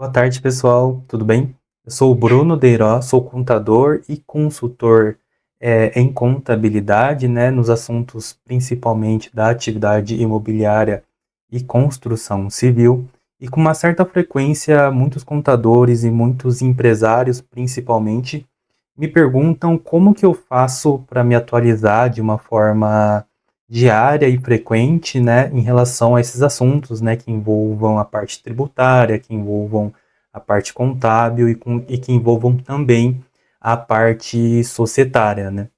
Boa tarde, pessoal. Tudo bem? Eu sou o Bruno Deiró, sou contador e consultor em contabilidade, né, nos assuntos principalmente da atividade imobiliária e construção civil. E com uma certa frequência, muitos contadores e muitos empresários, principalmente, me perguntam como que eu faço para me atualizar de uma forma diária e frequente, né, em relação a esses assuntos, né, que envolvam a parte tributária, que envolvam a parte contábil e que envolvam também a parte societária, né.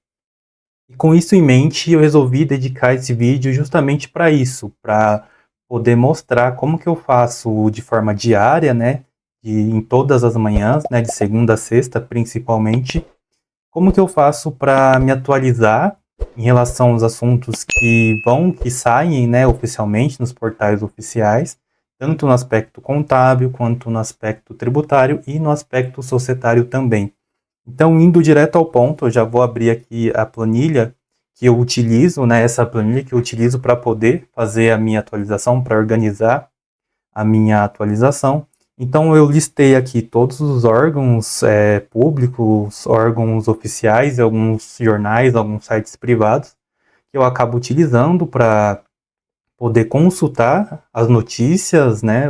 E com isso em mente, eu resolvi dedicar esse vídeo justamente para isso, para poder mostrar como que eu faço de forma diária, né, em todas as manhãs, né, de segunda a sexta principalmente, como que eu faço para me atualizar em relação aos assuntos que saem, né, oficialmente nos portais oficiais, tanto no aspecto contábil quanto no aspecto tributário e no aspecto societário também. Então, indo direto ao ponto, eu já vou abrir aqui a planilha que eu utilizo, né, essa planilha que eu utilizo para poder fazer a minha atualização, para organizar a minha atualização. Então, eu listei aqui todos os órgãos públicos, órgãos oficiais, alguns jornais, alguns sites privados, que eu acabo utilizando para poder consultar as notícias, né,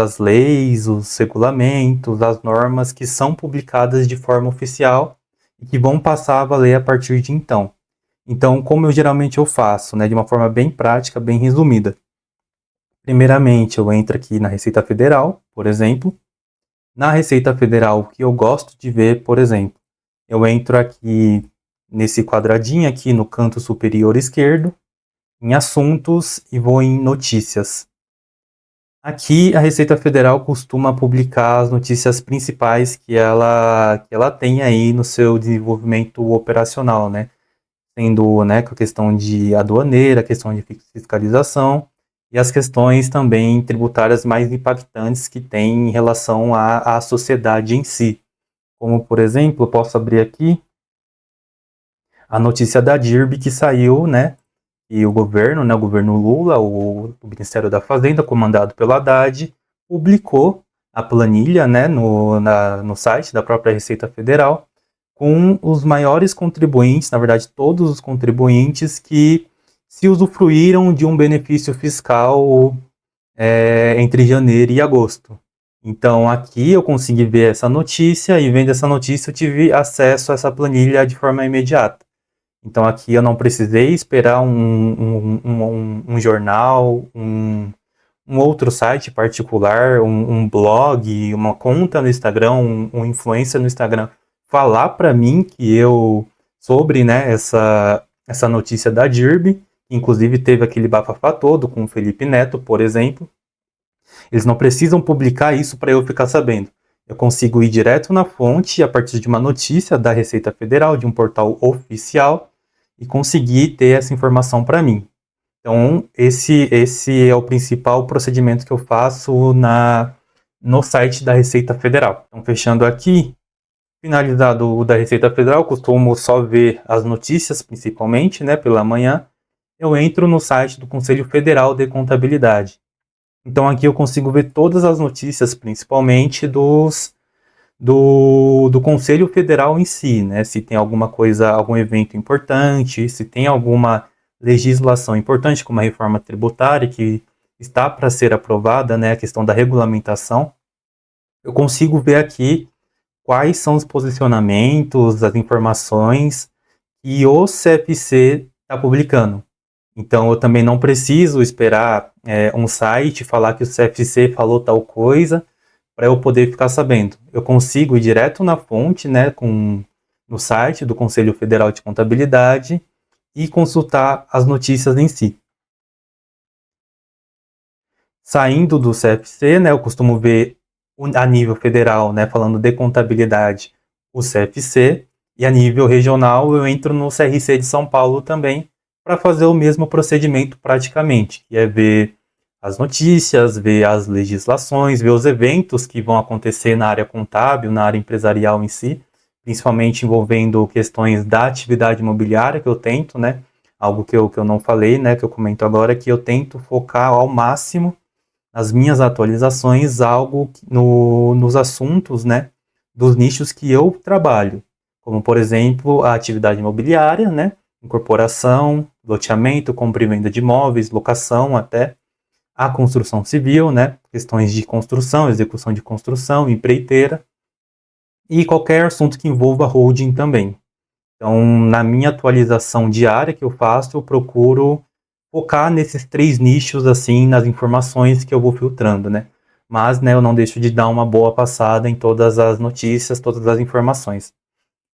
as leis, os regulamentos, as normas que são publicadas de forma oficial e que vão passar a valer a partir de então. Então, como geralmente eu faço, né, de uma forma bem prática, bem resumida. Primeiramente, eu entro aqui na Receita Federal, por exemplo. Na Receita Federal, o que eu gosto de ver, por exemplo, eu entro aqui nesse quadradinho aqui no canto superior esquerdo, em assuntos e vou em notícias. Aqui a Receita Federal costuma publicar as notícias principais que ela tem aí no seu desenvolvimento operacional, né? Sendo, né, com a questão de aduaneira, a questão de fiscalização e as questões também tributárias mais impactantes que tem em relação à sociedade em si. Como, por exemplo, eu posso abrir aqui a notícia da DIRB que saiu, né, e o governo, né, o governo Lula, o Ministério da Fazenda, comandado pelo Haddad, publicou a planilha, né, no site da própria Receita Federal, com os maiores contribuintes, na verdade, todos os contribuintes que se usufruíram de um benefício fiscal entre janeiro e agosto. Então, aqui eu consegui ver essa notícia e vendo essa notícia eu tive acesso a essa planilha de forma imediata. Então, aqui eu não precisei esperar um jornal, um outro site particular, um blog, uma conta no Instagram, um influencer no Instagram falar para mim sobre, né, essa notícia da DIRB, inclusive teve aquele bafafá todo com o Felipe Neto, por exemplo. Eles não precisam publicar isso para eu ficar sabendo. Eu consigo ir direto na fonte a partir de uma notícia da Receita Federal, de um portal oficial, e conseguir ter essa informação para mim. Então, esse é o principal procedimento que eu faço no site da Receita Federal. Então, fechando aqui, finalizado o da Receita Federal, costumo só ver as notícias, principalmente, né, pela manhã. Eu entro no site do Conselho Federal de Contabilidade. Então, aqui eu consigo ver todas as notícias, principalmente do Conselho Federal em si, né? Se tem alguma coisa, algum evento importante, se tem alguma legislação importante, como a reforma tributária, que está para ser aprovada, né? A questão da regulamentação. Eu consigo ver aqui quais são os posicionamentos, as informações que o CFC está publicando. Então, eu também não preciso esperar um site falar que o CFC falou tal coisa para eu poder ficar sabendo. Eu consigo ir direto na fonte, né, no site do Conselho Federal de Contabilidade e consultar as notícias em si. Saindo do CFC, né, eu costumo ver a nível federal, né, falando de contabilidade, o CFC, e a nível regional eu entro no CRC de São Paulo também, para fazer o mesmo procedimento praticamente, que é ver as notícias, ver as legislações, ver os eventos que vão acontecer na área contábil, na área empresarial em si, principalmente envolvendo questões da atividade imobiliária que eu tento, né? Algo que eu não falei, né? Que eu comento agora, que eu tento focar ao máximo nas minhas atualizações algo nos assuntos, né, dos nichos que eu trabalho, como, por exemplo, a atividade imobiliária, né, incorporação, loteamento, compra e venda de imóveis, locação até, a construção civil, né, questões de construção, execução de construção, empreiteira, e qualquer assunto que envolva holding também. Então, na minha atualização diária que eu faço, eu procuro focar nesses 3 nichos, assim, nas informações que eu vou filtrando, né? Mas, né, eu não deixo de dar uma boa passada em todas as notícias, todas as informações.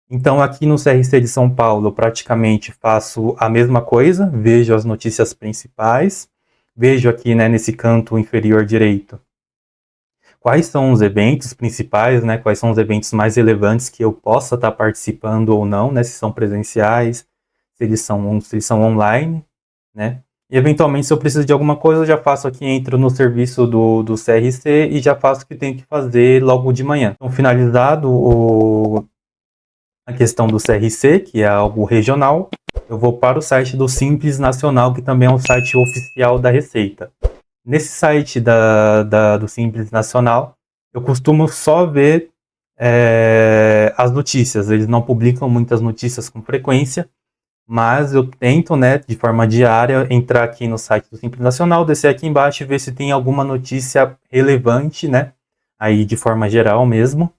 Então, aqui no CRC de São Paulo, eu praticamente faço a mesma coisa, vejo as notícias principais, vejo aqui, né, nesse canto inferior direito, quais são os eventos principais, né? Quais são os eventos mais relevantes que eu possa estar participando ou não, né? Se são presenciais, se eles são online, né? E eventualmente, se eu preciso de alguma coisa, eu já faço aqui, entro no serviço do CRC e já faço o que tenho que fazer logo de manhã. Então, finalizado a questão do CRC, que é algo regional, eu vou para o site do Simples Nacional, que também é um site oficial da Receita. Nesse site do Simples Nacional, eu costumo só ver as notícias. Eles não publicam muitas notícias com frequência, mas eu tento, né, de forma diária, entrar aqui no site do Simples Nacional, descer aqui embaixo e ver se tem alguma notícia relevante, né, aí de forma geral mesmo,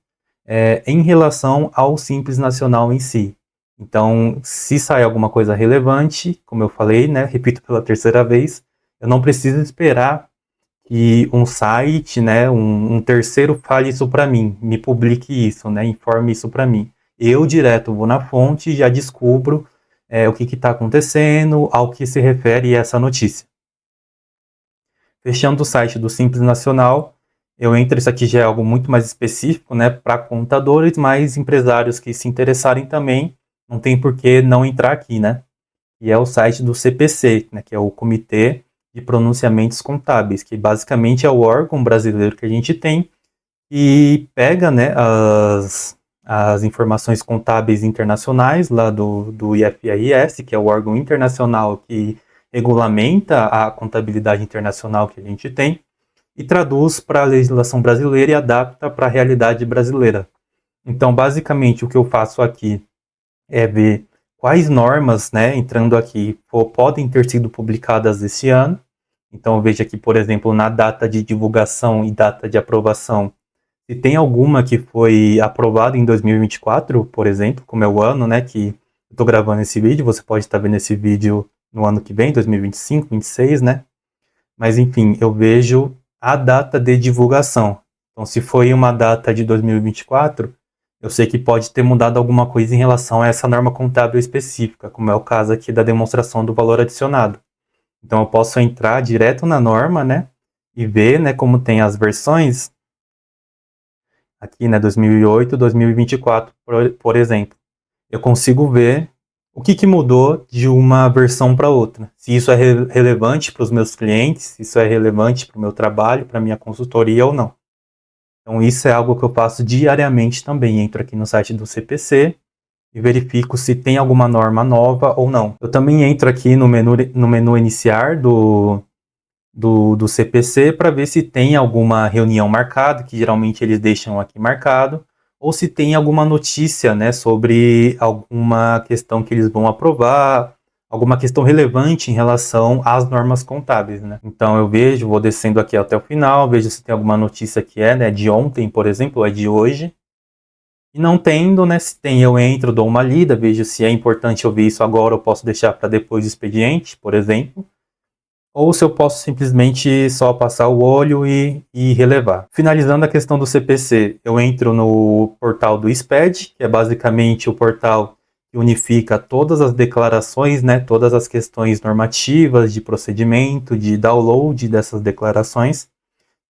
em relação ao Simples Nacional em si. Então, se sai alguma coisa relevante, como eu falei, né, repito pela terceira vez, eu não preciso esperar que um site, né, um terceiro fale isso para mim, me publique isso, né, informe isso para mim. Eu direto vou na fonte e já descubro o que está acontecendo, ao que se refere essa notícia. Fechando o site do Simples Nacional, eu entro, isso aqui já é algo muito mais específico, né, para contadores, mas empresários que se interessarem também, não tem por que não entrar aqui, né, e é o site do CPC, né, que é o Comitê de Pronunciamentos Contábeis, que basicamente é o órgão brasileiro que a gente tem e pega, né, as informações contábeis internacionais lá do IFRS, que é o órgão internacional que regulamenta a contabilidade internacional que a gente tem, e traduz para a legislação brasileira e adapta para a realidade brasileira. Então, basicamente, o que eu faço aqui é ver quais normas, né, entrando aqui, podem ter sido publicadas esse ano. Então, eu vejo aqui, por exemplo, na data de divulgação e data de aprovação, se tem alguma que foi aprovada em 2024, por exemplo, como é o ano, né, que eu estou gravando esse vídeo, você pode estar vendo esse vídeo no ano que vem, 2025, 2026, né? Mas, enfim, eu vejo a data de divulgação. Então, se foi uma data de 2024, eu sei que pode ter mudado alguma coisa em relação a essa norma contábil específica, como é o caso aqui da demonstração do valor adicionado. Então, eu posso entrar direto na norma, né, e ver, né, como tem as versões, aqui, né, 2008, 2024, por exemplo. Eu consigo ver o que mudou de uma versão para outra. Se isso é relevante para os meus clientes, se isso é relevante para o meu trabalho, para a minha consultoria ou não. Então, isso é algo que eu faço diariamente também. Entro aqui no site do CPC e verifico se tem alguma norma nova ou não. Eu também entro aqui no menu iniciar do CPC para ver se tem alguma reunião marcada, que geralmente eles deixam aqui marcado, ou se tem alguma notícia, né, sobre alguma questão que eles vão aprovar, alguma questão relevante em relação às normas contábeis, né. Então eu vejo, vou descendo aqui até o final, vejo se tem alguma notícia que né, de ontem, por exemplo, ou é de hoje. E não tendo, né, se tem, eu entro, dou uma lida, vejo se é importante eu ver isso agora, eu posso deixar para depois do expediente, por exemplo. Ou se eu posso simplesmente só passar o olho e relevar. Finalizando a questão do CPC, eu entro no portal do SPED, que é basicamente o portal que unifica todas as declarações, né, todas as questões normativas de procedimento, de download dessas declarações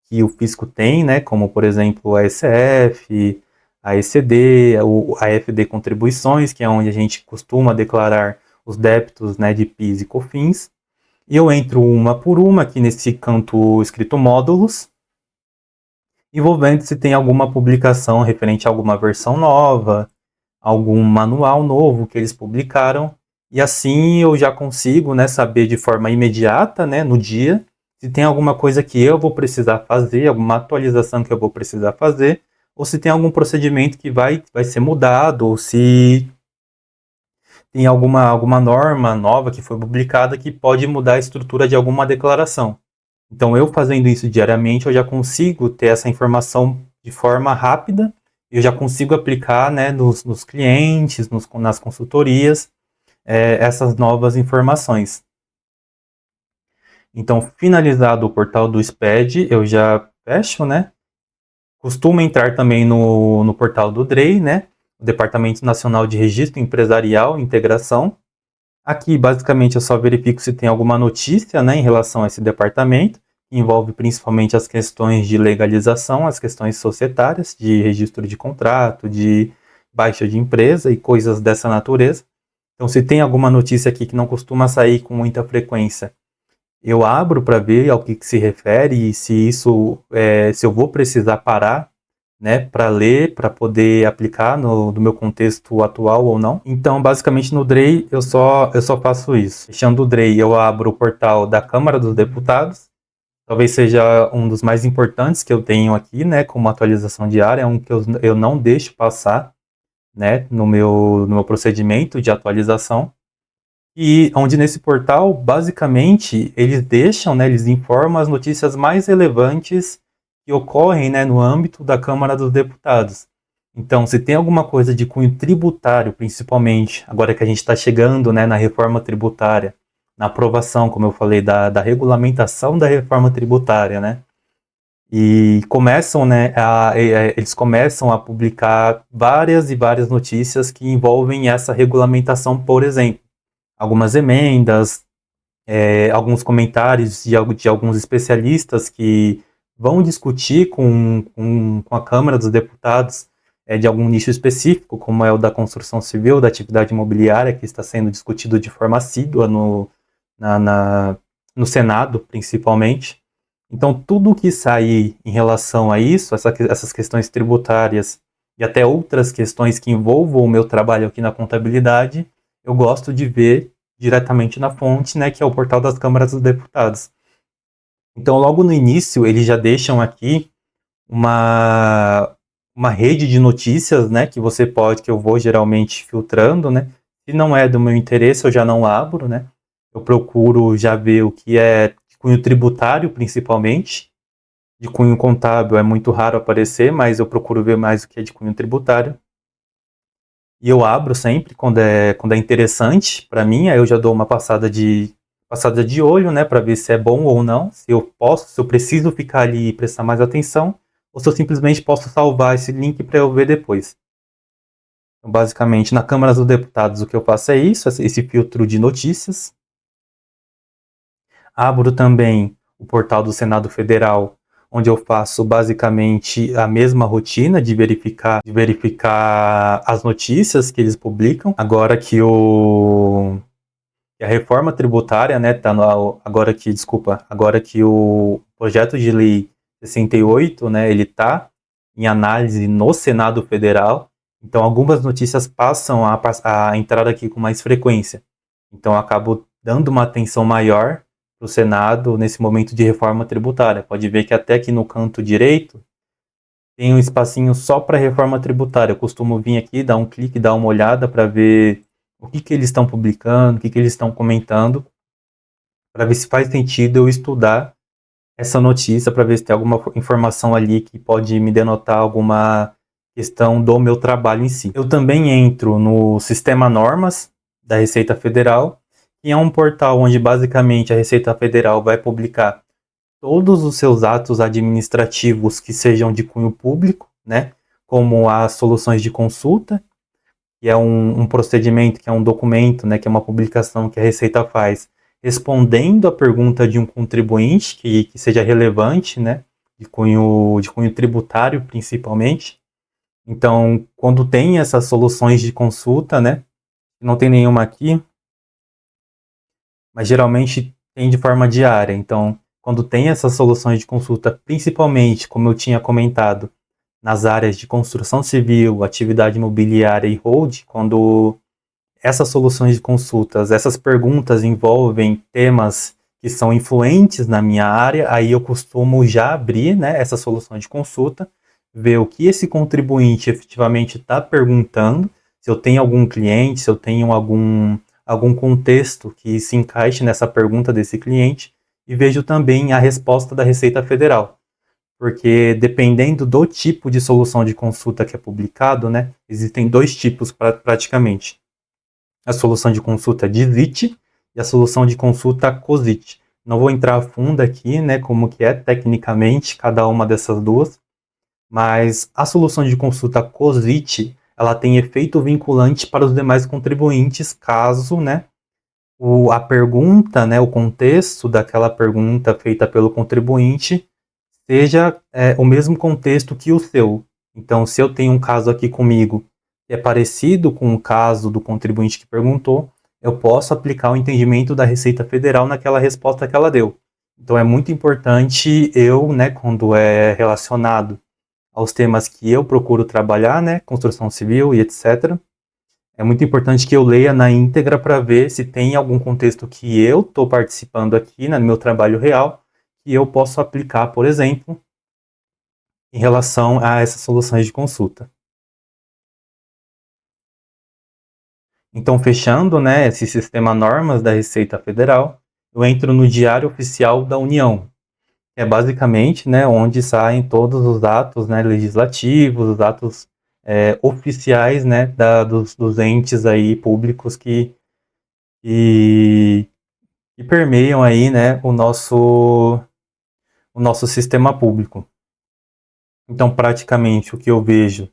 que o fisco tem, né, como por exemplo a ECF, a ECD, a FD Contribuições, que é onde a gente costuma declarar os débitos, né, de PIS e COFINS. E eu entro uma por uma aqui nesse canto escrito módulos, e vou vendo se tem alguma publicação referente a alguma versão nova, algum manual novo que eles publicaram, e assim eu já consigo, né, saber de forma imediata, né, no dia, se tem alguma coisa que eu vou precisar fazer, alguma atualização que eu vou precisar fazer, ou se tem algum procedimento que vai ser mudado, ou se tem alguma norma nova que foi publicada que pode mudar a estrutura de alguma declaração. Então, eu fazendo isso diariamente, eu já consigo ter essa informação de forma rápida, eu já consigo aplicar, né, nos clientes, nas consultorias, essas novas informações. Então, finalizado o portal do SPED, eu já fecho, né? Costumo entrar também no portal do DREI, né? O Departamento Nacional de Registro Empresarial e Integração. Aqui, basicamente, eu só verifico se tem alguma notícia, né, em relação a esse departamento, que envolve principalmente as questões de legalização, as questões societárias, de registro de contrato, de baixa de empresa e coisas dessa natureza. Então, se tem alguma notícia aqui que não costuma sair com muita frequência, eu abro para ver ao que se refere e se isso, se eu vou precisar parar, né, para ler, para poder aplicar no meu contexto atual ou não. Então, basicamente no DREI eu só faço isso. Fechando o DREI, eu abro o portal da Câmara dos Deputados. Talvez seja um dos mais importantes que eu tenho aqui, né, como atualização diária, é um que eu não deixo passar, né, no meu procedimento de atualização. E onde nesse portal, basicamente, eles deixam, né, eles informam as notícias mais relevantes que ocorrem, né, no âmbito da Câmara dos Deputados. Então, se tem alguma coisa de cunho tributário, principalmente, agora que a gente está chegando, né, na reforma tributária, na aprovação, como eu falei, da regulamentação da reforma tributária, né, e começam, né, eles começam a publicar várias e várias notícias que envolvem essa regulamentação, por exemplo. Algumas emendas, alguns comentários de alguns especialistas que vão discutir com a Câmara dos Deputados de algum nicho específico, como é o da construção civil, da atividade imobiliária, que está sendo discutido de forma assídua no Senado, principalmente. Então, tudo que sair em relação a isso, essas questões tributárias e até outras questões que envolvam o meu trabalho aqui na contabilidade, eu gosto de ver diretamente na fonte, né, que é o portal das câmaras dos deputados. Então, logo no início, eles já deixam aqui uma rede de notícias, né, que eu vou geralmente filtrando, né. Se não é do meu interesse, eu já não abro, né. Eu procuro já ver o que é de cunho tributário, principalmente. De cunho contábil é muito raro aparecer, mas eu procuro ver mais o que é de cunho tributário. E eu abro sempre quando é interessante para mim, aí eu já dou uma passada de olho, né, para ver se é bom ou não, se eu preciso ficar ali e prestar mais atenção, ou se eu simplesmente posso salvar esse link para eu ver depois. Então, basicamente, na Câmara dos Deputados o que eu faço é isso, esse filtro de notícias. Abro também o portal do Senado Federal, onde eu faço basicamente a mesma rotina de verificar as notícias que eles publicam. Agora que a reforma tributária, né, agora que o projeto de lei 68, né, ele tá em análise no Senado Federal. Então, algumas notícias passam a entrar aqui com mais frequência. Então, eu acabo dando uma atenção maior para o Senado nesse momento de reforma tributária. Pode ver que até aqui no canto direito tem um espacinho só para reforma tributária. Eu costumo vir aqui, dar um clique, dar uma olhada para ver o que eles estão publicando, o que eles estão comentando, para ver se faz sentido eu estudar essa notícia, para ver se tem alguma informação ali que pode me denotar alguma questão do meu trabalho em si. Eu também entro no Sistema Normas da Receita Federal, que é um portal onde basicamente a Receita Federal vai publicar todos os seus atos administrativos que sejam de cunho público, né, como as soluções de consulta, que é um procedimento, que é um documento, né, que é uma publicação que a Receita faz, respondendo a pergunta de um contribuinte que seja relevante, né, de cunho tributário principalmente. Então, quando tem essas soluções de consulta, né, não tem nenhuma aqui, mas geralmente tem de forma diária. Então, quando tem essas soluções de consulta, principalmente, como eu tinha comentado, nas áreas de construção civil, atividade imobiliária e hold, quando essas soluções de consultas, essas perguntas envolvem temas que são influentes na minha área, aí eu costumo já abrir, né, essa solução de consulta, ver o que esse contribuinte efetivamente está perguntando, se eu tenho algum cliente, se eu tenho algum contexto que se encaixe nessa pergunta desse cliente, e vejo também a resposta da Receita Federal. Porque dependendo do tipo de solução de consulta que é publicado, né, existem dois tipos praticamente. A solução de consulta DISIT e a solução de consulta COSIT. Não vou entrar a fundo aqui, né, como que é tecnicamente cada uma dessas duas, mas a solução de consulta COSIT, ela tem efeito vinculante para os demais contribuintes, caso, né, a pergunta, né, o contexto daquela pergunta feita pelo contribuinte seja o mesmo contexto que o seu. Então, se eu tenho um caso aqui comigo que é parecido com o caso do contribuinte que perguntou, eu posso aplicar o entendimento da Receita Federal naquela resposta que ela deu. Então, é muito importante eu, né, quando é relacionado aos temas que eu procuro trabalhar, né, construção civil e etc., é muito importante que eu leia na íntegra para ver se tem algum contexto que eu estou participando aqui, né, no meu trabalho real, que eu posso aplicar, por exemplo, em relação a essas soluções de consulta. Então, fechando, né, esse sistema normas da Receita Federal, eu entro no Diário Oficial da União, que é basicamente, né, onde saem todos os atos, né, legislativos, os atos oficiais, né, dos entes aí públicos que, que permeiam aí, né, o nosso sistema público. Então, praticamente, o que eu vejo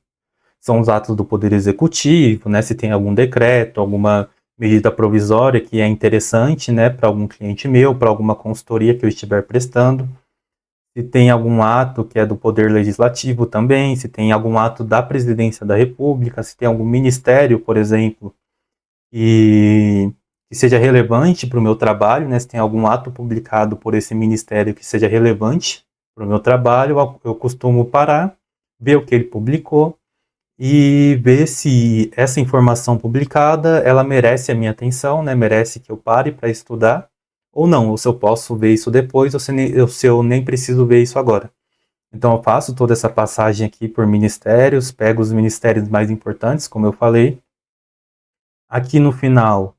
são os atos do Poder Executivo, né, se tem algum decreto, alguma medida provisória que é interessante, né, para algum cliente meu, para alguma consultoria que eu estiver prestando. Se tem algum ato que é do Poder Legislativo também, se tem algum ato da Presidência da República, se tem algum ministério, por exemplo, que seja relevante para o meu trabalho, né, se tem algum ato publicado por esse ministério que seja relevante para o meu trabalho, eu costumo parar, ver o que ele publicou, e ver se essa informação publicada, ela merece a minha atenção, né? Merece que eu pare para estudar, ou não, ou se eu posso ver isso depois, ou se eu nem preciso ver isso agora. Então eu faço toda essa passagem aqui por ministérios, pego os ministérios mais importantes, como eu falei. Aqui no final,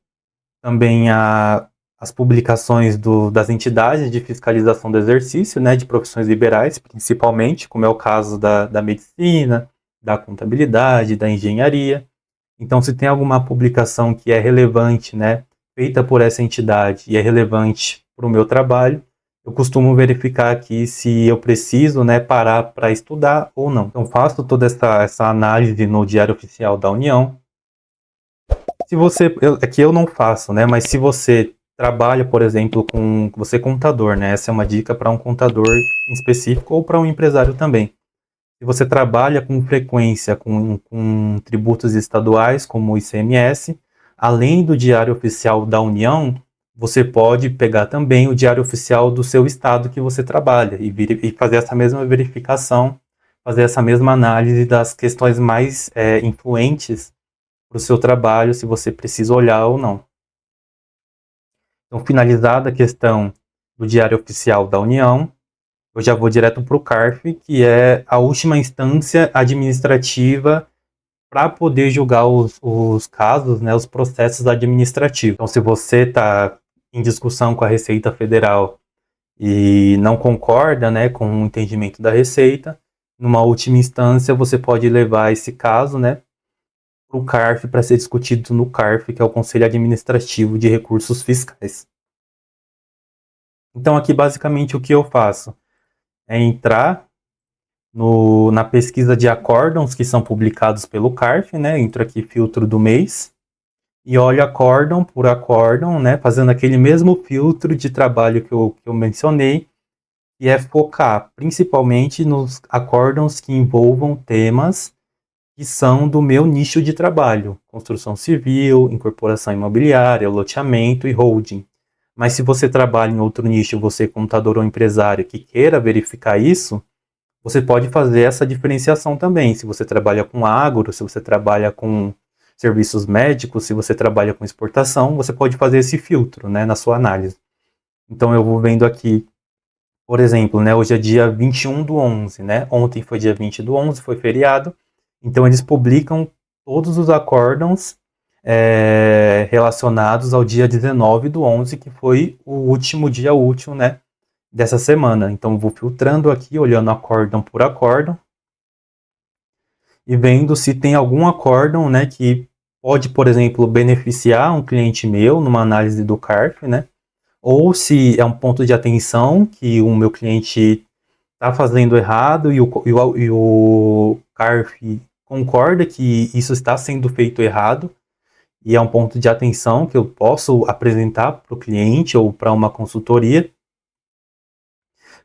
também as publicações das entidades de fiscalização do exercício, né, de profissões liberais, principalmente, como é o caso da medicina, da contabilidade, da engenharia. Então, se tem alguma publicação que é relevante, né, feita por essa entidade e é relevante para o meu trabalho, eu costumo verificar aqui se eu preciso, né, parar para estudar ou não. Então, faço toda essa análise no Diário Oficial da União. Se você, aqui eu não faço, né, mas se você trabalha, por exemplo, você é contador, né, essa é uma dica para um contador em específico ou para um empresário também. Se você trabalha com frequência com tributos estaduais, como o ICMS, além do Diário Oficial da União, você pode pegar também o Diário Oficial do seu estado que você trabalha e fazer essa mesma verificação, fazer essa mesma análise das questões mais influentes para o seu trabalho, se você precisa olhar ou não. Então, finalizada a questão do Diário Oficial da União, eu já vou direto para o CARF, que é a última instância administrativa para poder julgar os casos, né, os processos administrativos. Então, se você está em discussão com a Receita Federal e não concorda, né, com o entendimento da Receita, numa última instância você pode levar esse caso, né, para o CARF para ser discutido no CARF, que é o Conselho Administrativo de Recursos Fiscais. Então, aqui basicamente o que eu faço é entrar na pesquisa de acórdãos que são publicados pelo CARF, né? Entro aqui filtro do mês e olho acórdão por acórdão, né? Fazendo aquele mesmo filtro de trabalho que eu mencionei, e é focar principalmente nos acórdãos que envolvam temas que são do meu nicho de trabalho: construção civil, incorporação imobiliária, loteamento e holding. Mas se você trabalha em outro nicho, você contador ou empresário que queira verificar isso, você pode fazer essa diferenciação também. Se você trabalha com agro, se você trabalha com serviços médicos, se você trabalha com exportação, você pode fazer esse filtro, né, na sua análise. Então eu vou vendo aqui, por exemplo, né, hoje é dia 21/11, né? Ontem foi dia 20/11, foi feriado. Então eles publicam todos os acórdãos relacionados ao dia 19/11, que foi o último dia útil, né, dessa semana. Então eu vou filtrando aqui, olhando acórdão por acórdão e vendo se tem algum acórdão, né, que pode, por exemplo, beneficiar um cliente meu numa análise do CARF, né? Ou se é um ponto de atenção que o meu cliente está fazendo errado e o CARF concorda que isso está sendo feito errado e é um ponto de atenção que eu posso apresentar para o cliente ou para uma consultoria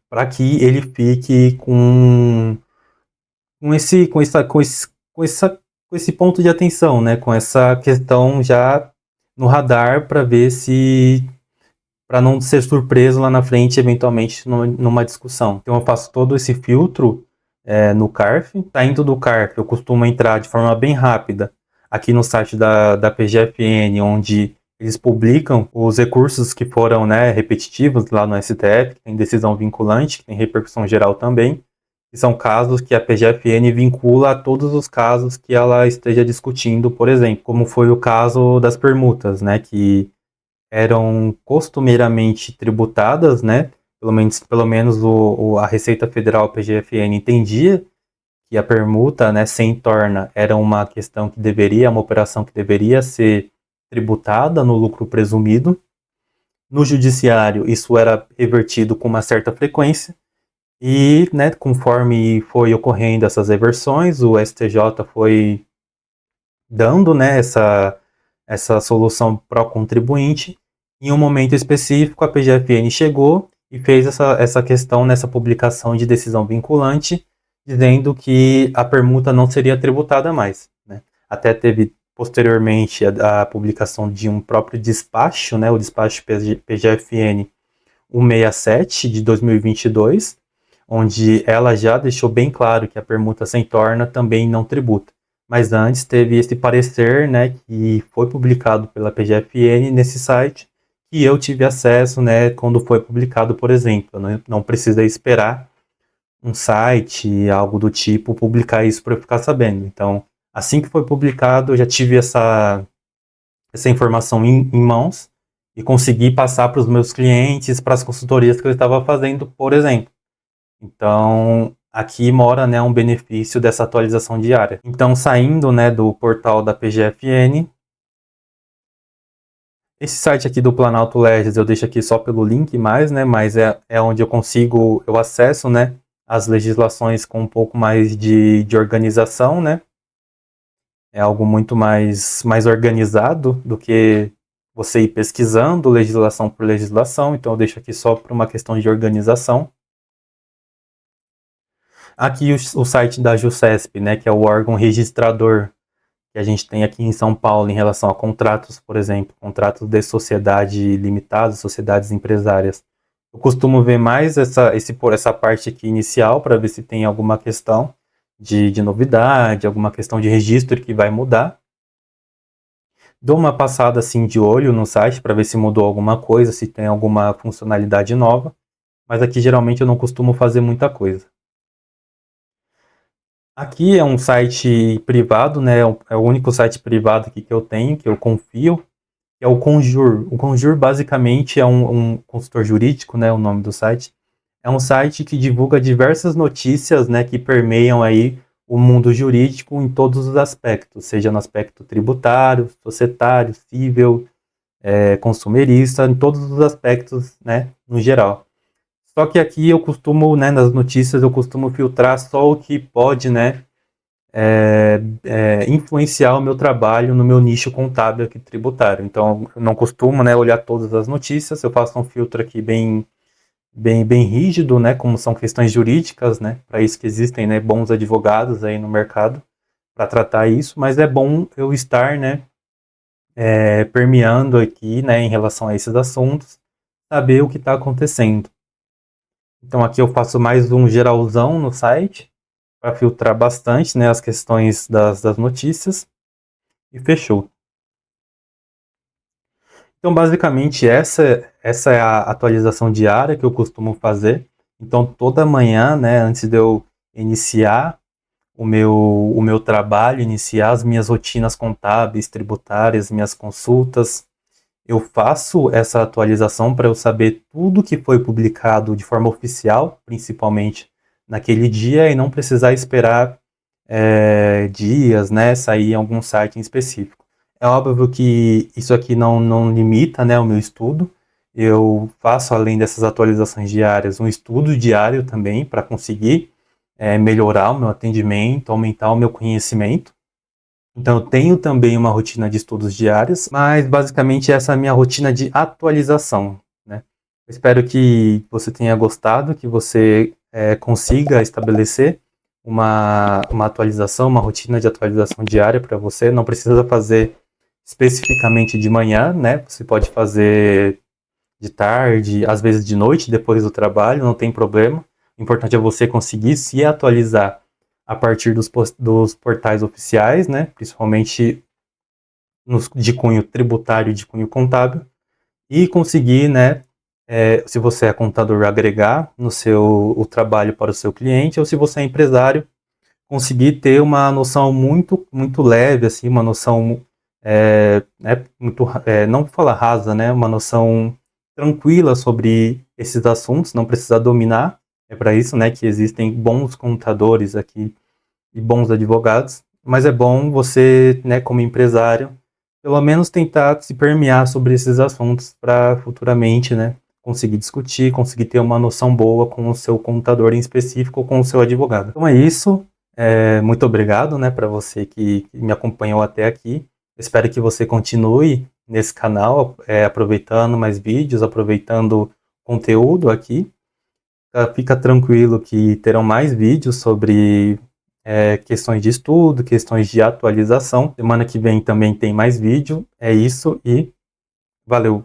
para que ele fique com esse ponto de atenção, né? Com essa questão já no radar para ver se para não ser surpreso lá na frente, eventualmente, numa discussão. Então eu faço todo esse filtro no CARF. Saindo do CARF, eu costumo entrar de forma bem rápida aqui no site da PGFN, onde eles publicam os recursos que foram, né, repetitivos lá no STF, que tem decisão vinculante, que tem repercussão geral também, que são casos que a PGFN vincula a todos os casos que ela esteja discutindo, por exemplo, como foi o caso das permutas, né, que eram costumeiramente tributadas, né? Pelo menos a Receita Federal, a PGFN, entendia que a permuta, né, sem torna era uma questão que deveria, uma operação que deveria ser tributada no lucro presumido. No judiciário, isso era revertido com uma certa frequência e, né, conforme foi ocorrendo essas reversões, o STJ foi dando, né, essa solução pró-contribuinte. Em um momento específico, a PGFN chegou e fez essa questão nessa publicação de decisão vinculante, dizendo que a permuta não seria tributada mais, né? Até teve posteriormente a publicação de um próprio despacho, né, o despacho PGFN 167 de 2022, onde ela já deixou bem claro que a permuta sem torna também não tributa. Mas antes teve esse parecer, né, que foi publicado pela PGFN nesse site, que eu tive acesso, né, quando foi publicado, por exemplo. Eu não precisei esperar um site, algo do tipo, publicar isso para eu ficar sabendo. Então, assim que foi publicado, eu já tive essa informação em mãos e consegui passar para os meus clientes, para as consultorias que eu estava fazendo, por exemplo. Então, aqui mora, né, um benefício dessa atualização diária. Então, saindo, né, do portal da PGFN, esse site aqui do Planalto Legis eu deixo aqui só pelo link mais, né, mas é onde eu acesso, né, as legislações com um pouco mais de organização, né, é algo muito mais organizado do que você ir pesquisando legislação por legislação, então eu deixo aqui só por uma questão de organização. Aqui o site da JUSESP, né, que é o órgão registrador que a gente tem aqui em São Paulo em relação a contratos, por exemplo, contratos de sociedade limitada, sociedades empresárias. Eu costumo ver mais essa parte aqui inicial para ver se tem alguma questão de novidade, alguma questão de registro que vai mudar. Dou uma passada assim de olho no site para ver se mudou alguma coisa, se tem alguma funcionalidade nova, mas aqui geralmente eu não costumo fazer muita coisa. Aqui é um site privado, né? É o único site privado aqui que eu tenho, que eu confio, que é o Conjur. O Conjur basicamente é um consultor jurídico, né? O nome do site. É um site que divulga diversas notícias, né? Que permeiam aí o mundo jurídico em todos os aspectos, seja no aspecto tributário, societário, civil, consumerista, em todos os aspectos, né? No geral. Só que aqui eu costumo, né, nas notícias, eu costumo filtrar só o que pode, né, influenciar o meu trabalho no meu nicho contábil aqui tributário. Então, eu não costumo, né, olhar todas as notícias, eu faço um filtro aqui bem rígido, né, como são questões jurídicas, né, para isso que existem, né, bons advogados aí no mercado para tratar isso, mas é bom eu estar, né, permeando aqui, né, em relação a esses assuntos, saber o que está acontecendo. Então aqui eu faço mais um geralzão no site para filtrar bastante, né, as questões das notícias e fechou. Então, basicamente, essa é a atualização diária que eu costumo fazer. Então, toda manhã, né, antes de eu iniciar o meu trabalho, iniciar as minhas rotinas contábeis, tributárias, minhas consultas, eu faço essa atualização para eu saber tudo que foi publicado de forma oficial, principalmente naquele dia, e não precisar esperar dias, né, sair em algum site em específico. É óbvio que isso aqui não limita, né, o meu estudo. Eu faço, além dessas atualizações diárias, um estudo diário também para conseguir melhorar o meu atendimento, aumentar o meu conhecimento. Então, eu tenho também uma rotina de estudos diários, mas basicamente essa é a minha rotina de atualização, né? Eu espero que você tenha gostado, que você consiga estabelecer uma atualização, uma rotina de atualização diária para você. Não precisa fazer especificamente de manhã, né? Você pode fazer de tarde, às vezes de noite, depois do trabalho, não tem problema. O importante é você conseguir se atualizar a partir dos portais oficiais, né? Principalmente de cunho tributário e de cunho contábil, e conseguir, né? Se você é contador, agregar no o trabalho para o seu cliente, ou se você é empresário, conseguir ter uma noção muito leve, assim, uma noção não vou falar rasa, né? Uma noção tranquila sobre esses assuntos, não precisar dominar. É para isso, né, que existem bons contadores aqui e bons advogados, mas é bom você, né, como empresário, pelo menos tentar se permear sobre esses assuntos para futuramente, né, conseguir discutir, conseguir ter uma noção boa com o seu contador em específico ou com o seu advogado. Então é isso. Muito obrigado, né, para você que me acompanhou até aqui. Espero que você continue nesse canal, aproveitando mais vídeos, aproveitando conteúdo aqui. Fica tranquilo que terão mais vídeos sobre questões de estudo, questões de atualização. Semana que vem também tem mais vídeo. É isso e valeu!